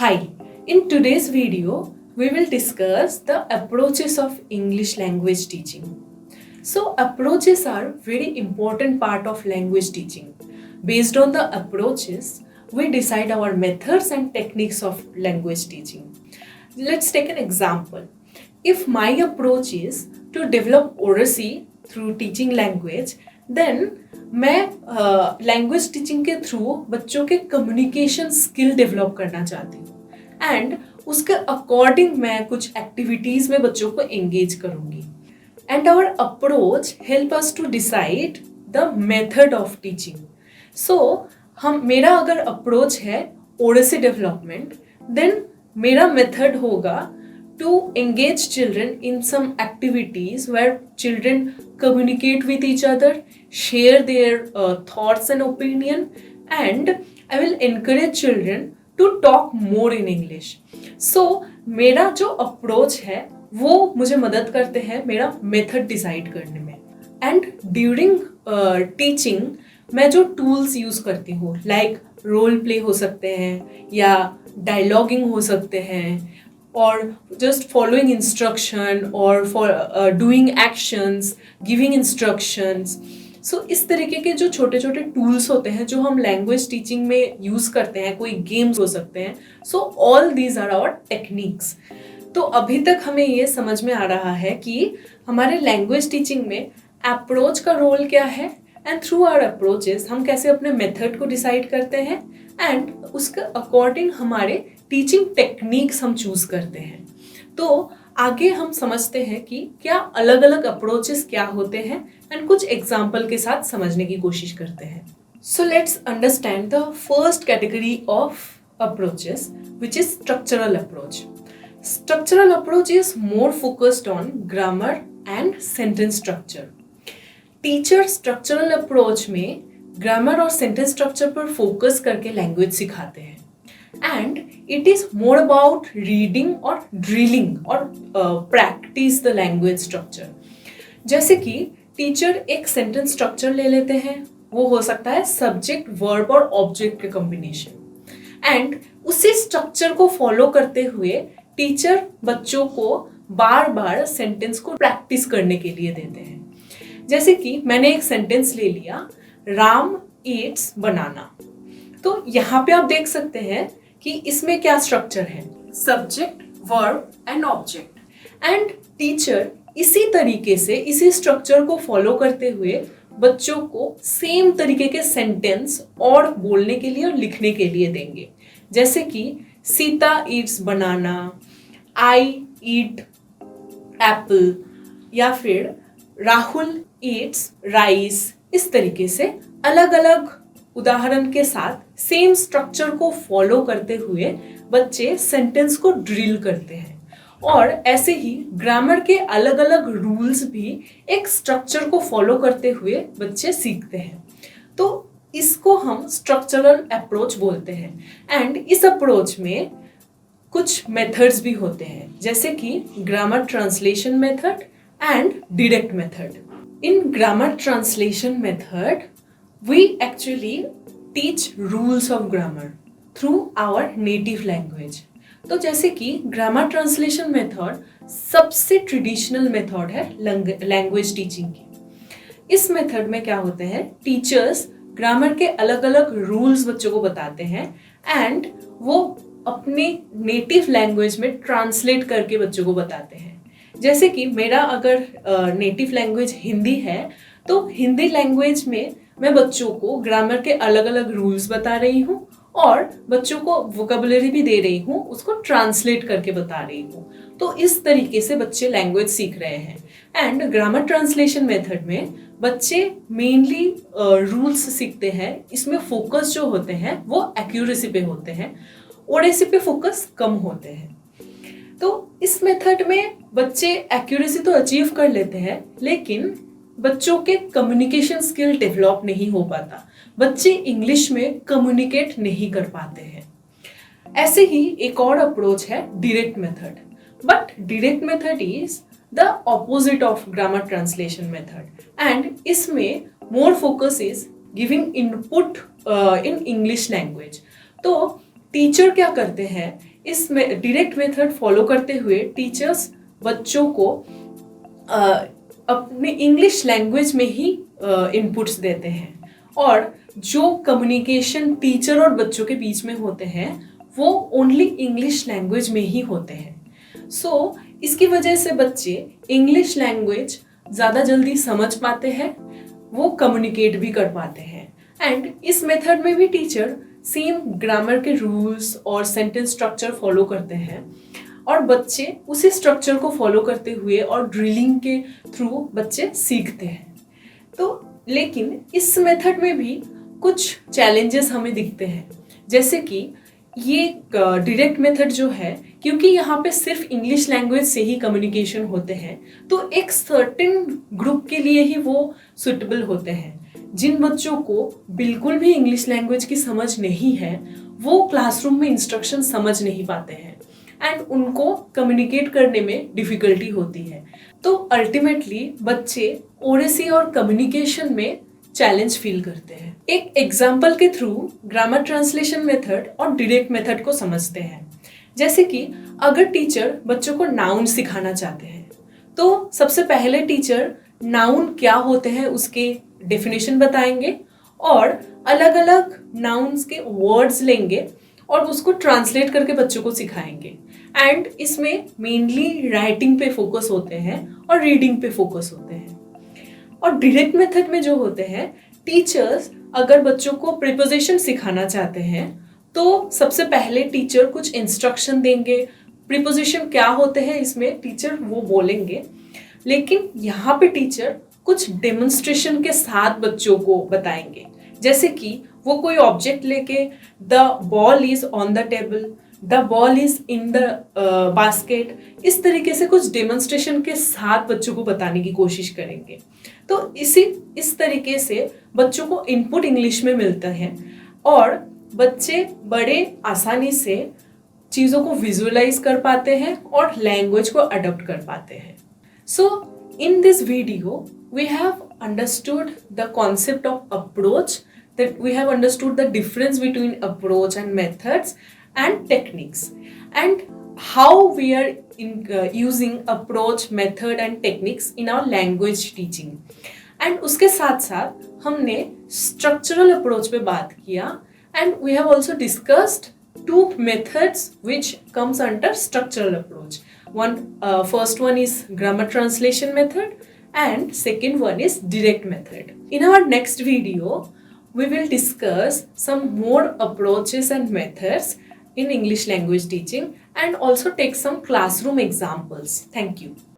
Hi, in today's video, we will discuss the approaches of English language teaching. So, approaches are very important part of language teaching. Based on the approaches, we decide our methods and techniques of language teaching. Let's take an example. If my approach is to develop oracy through teaching language, then मैं language teaching के through बच्चों के communication skill develop करना चाहती हूँ and उसके according मैं कुछ एक्टिविटीज में बच्चों को एंगेज करूँगी and our approach help us to decide the method of teaching. So मेरा अगर अप्रोच है ओरेसी डेवलपमेंट, देन मेरा मेथड होगा to engage children in some activities where children communicate with each other, share their thoughts and opinion, and I will encourage children to talk more in English. So मेरा जो approach है वो मुझे मदद करते हैं मेरा method decide करने में. And during teaching मैं जो tools use करती हूँ like role play हो सकते हैं या dialoguing हो सकते हैं or just following instruction or for doing actions, giving instructions. So इस तरीके के जो छोटे छोटे tools होते हैं जो हम language teaching में use करते हैं, कोई games हो सकते हैं. So all these are our techniques. तो अभी तक हमें ये समझ में आ रहा है कि हमारे language teaching में approach का role क्या है and through our approaches हम कैसे अपने method को decide करते हैं and उसके according हमारे टीचिंग टेक्निक्स हम चूज करते हैं. तो आगे हम समझते हैं कि क्या अलग अलग अप्रोचेस क्या होते हैं एंड कुछ एग्जाम्पल के साथ समझने की कोशिश करते हैं. So let's understand the first category of approaches which is structural approach. Structural approach is more focused on grammar and sentence structure. Teacher structural approach में ग्रामर और सेंटेंस स्ट्रक्चर पर फोकस करके लैंग्वेज सिखाते हैं and it is more about reading or drilling or practice the language structure. जैसे कि teacher एक sentence structure ले लेते हैं, वो हो सकता है सब्जेक्ट वर्ब और ऑब्जेक्ट के कॉम्बिनेशन एंड उसी स्ट्रक्चर को फॉलो करते हुए टीचर बच्चों को बार बार सेंटेंस को प्रैक्टिस करने के लिए देते हैं. जैसे कि मैंने एक सेंटेंस ले लिया, राम ईट्स बनाना. तो यहाँ पे आप देख सकते हैं कि इसमें क्या स्ट्रक्चर है, subject verb and object. And teacher इसी तरीके से इसी स्ट्रक्चर को फॉलो करते हुए बच्चों को सेम तरीके के सेंटेंस और बोलने के लिए और लिखने के लिए देंगे. जैसे कि सीता ईट्स बनाना, आई ईट एप्पल, या फिर राहुल ईट्स राइस. इस तरीके से अलग अलग उदाहरण के साथ सेम स्ट्रक्चर को फॉलो करते हुए बच्चे सेंटेंस को ड्रिल करते हैं. और ऐसे ही ग्रामर के अलग अलग रूल्स भी एक स्ट्रक्चर को फॉलो करते हुए बच्चे सीखते हैं. तो इसको हम स्ट्रक्चरल अप्रोच बोलते हैं. एंड इस अप्रोच में कुछ मेथड्स भी होते हैं जैसे कि grammar translation method and direct method. In grammar translation method we actually teach rules of grammar through our native language. तो जैसे कि ग्रामर ट्रांसलेशन मेथड सबसे ट्रेडिशनल मेथड है लैंग्वेज टीचिंग की. इस मेथड में क्या होते हैं, टीचर्स ग्रामर के अलग अलग रूल्स बच्चों को बताते हैं एंड वो अपने नेटिव लैंग्वेज में ट्रांसलेट करके बच्चों को बताते हैं. जैसे कि मेरा अगर नेटिव लैंग्वेज हिंदी है तो हिंदी लैंग्वेज में मैं बच्चों को ग्रामर के अलग अलग रूल्स बता रही हूँ और बच्चों को वोकेबुलरी भी दे रही हूँ, उसको ट्रांसलेट करके बता रही हूँ. तो इस तरीके से बच्चे लैंग्वेज सीख रहे हैं. एंड ग्रामर ट्रांसलेशन मेथड में बच्चे मेनली रूल्स सीखते हैं. इसमें फोकस जो होते हैं वो एक्यूरेसी पे होते हैं, ओरेसी पे फोकस कम होते हैं. तो इस मेथड में बच्चे एक्यूरेसी तो अचीव कर लेते हैं लेकिन बच्चों के कम्युनिकेशन स्किल डेवलप नहीं हो पाता, बच्चे इंग्लिश में कम्युनिकेट नहीं कर पाते हैं. ऐसे ही एक और अप्रोच है direct method. But direct method is the opposite of grammar translation method and इसमें more focus is giving input in English language. तो टीचर क्या करते हैं, इस डायरेक्ट मेथड फॉलो करते हुए टीचर्स बच्चों को अपने इंग्लिश लैंग्वेज में ही इनपुट्स देते हैं और जो कम्युनिकेशन टीचर और बच्चों के बीच में होते हैं वो ओनली इंग्लिश लैंग्वेज में ही होते हैं। सो इसकी वजह से बच्चे इंग्लिश लैंग्वेज ज़्यादा जल्दी समझ पाते हैं, वो कम्युनिकेट भी कर पाते हैं। एंड इस मेथड में भी टीचर सेम ग्रामर के रूल्स और सेंटेंस स्ट्रक्चर फॉलो करते हैं और बच्चे उसी स्ट्रक्चर को फॉलो करते हुए और ड्रिलिंग के थ्रू बच्चे सीखते हैं। तो लेकिन इस मेथड में भी कुछ चैलेंजेस हमें दिखते हैं, जैसे कि ये डायरेक्ट मेथड जो है, क्योंकि यहाँ पे सिर्फ इंग्लिश लैंग्वेज से ही कम्युनिकेशन होते हैं तो एक सर्टेन ग्रुप के लिए ही वो सुटेबल होते हैं। जिन बच्चों को बिल्कुल भी इंग्लिश लैंग्वेज की समझ नहीं है वो क्लासरूम में इंस्ट्रक्शन समझ नहीं पाते हैं एंड उनको कम्युनिकेट करने में डिफिकल्टी होती है। तो अल्टीमेटली बच्चे ओरेसी और कम्युनिकेशन में चैलेंज फील करते हैं। एक एग्जाम्पल के थ्रू ग्रामर ट्रांसलेशन मेथड और डायरेक्ट मेथड को समझते हैं। जैसे कि अगर टीचर बच्चों को नाउन सिखाना चाहते हैं तो सबसे पहले टीचर नाउन क्या होते हैं उसके डेफिनेशन बताएंगे और अलग अलग नाउन्स के वर्ड्स लेंगे और उसको ट्रांसलेट करके बच्चों को सिखाएंगे। एंड इसमें मेनली राइटिंग पे फोकस होते हैं और रीडिंग पे फोकस होते हैं। और डायरेक्ट मेथड में जो होते हैं, टीचर्स अगर बच्चों को प्रीपोजिशन सिखाना चाहते हैं तो सबसे पहले टीचर कुछ इंस्ट्रक्शन देंगे, प्रीपोजिशन क्या होते हैं इसमें टीचर वो बोलेंगे, लेकिन यहाँ पे टीचर कुछ डेमोन्स्ट्रेशन के साथ बच्चों को बताएंगे। जैसे कि वो कोई ऑब्जेक्ट लेके the ball is on the table, the ball is in the basket, इस तरीके से कुछ डेमोन्स्ट्रेशन के साथ बच्चों को बताने की कोशिश करेंगे। तो इस तरीके से बच्चों को इनपुट इंग्लिश में मिलता है और बच्चे बड़े आसानी से चीज़ों को विजुअलाइज कर पाते हैं और लैंग्वेज को अडॉप्ट कर पाते हैं। So in this video we have understood the concept of approach, that we have understood the difference between approach and methods and techniques, and how we are using approach, method and techniques in our language teaching. And उसके साथ साथ हमने structural approach पे बात किया and we have also discussed two methods which comes under structural approach. First one is grammar translation method and second one is direct method. In our next video, we will discuss some more approaches and methods in English language teaching and also take some classroom examples. Thank you.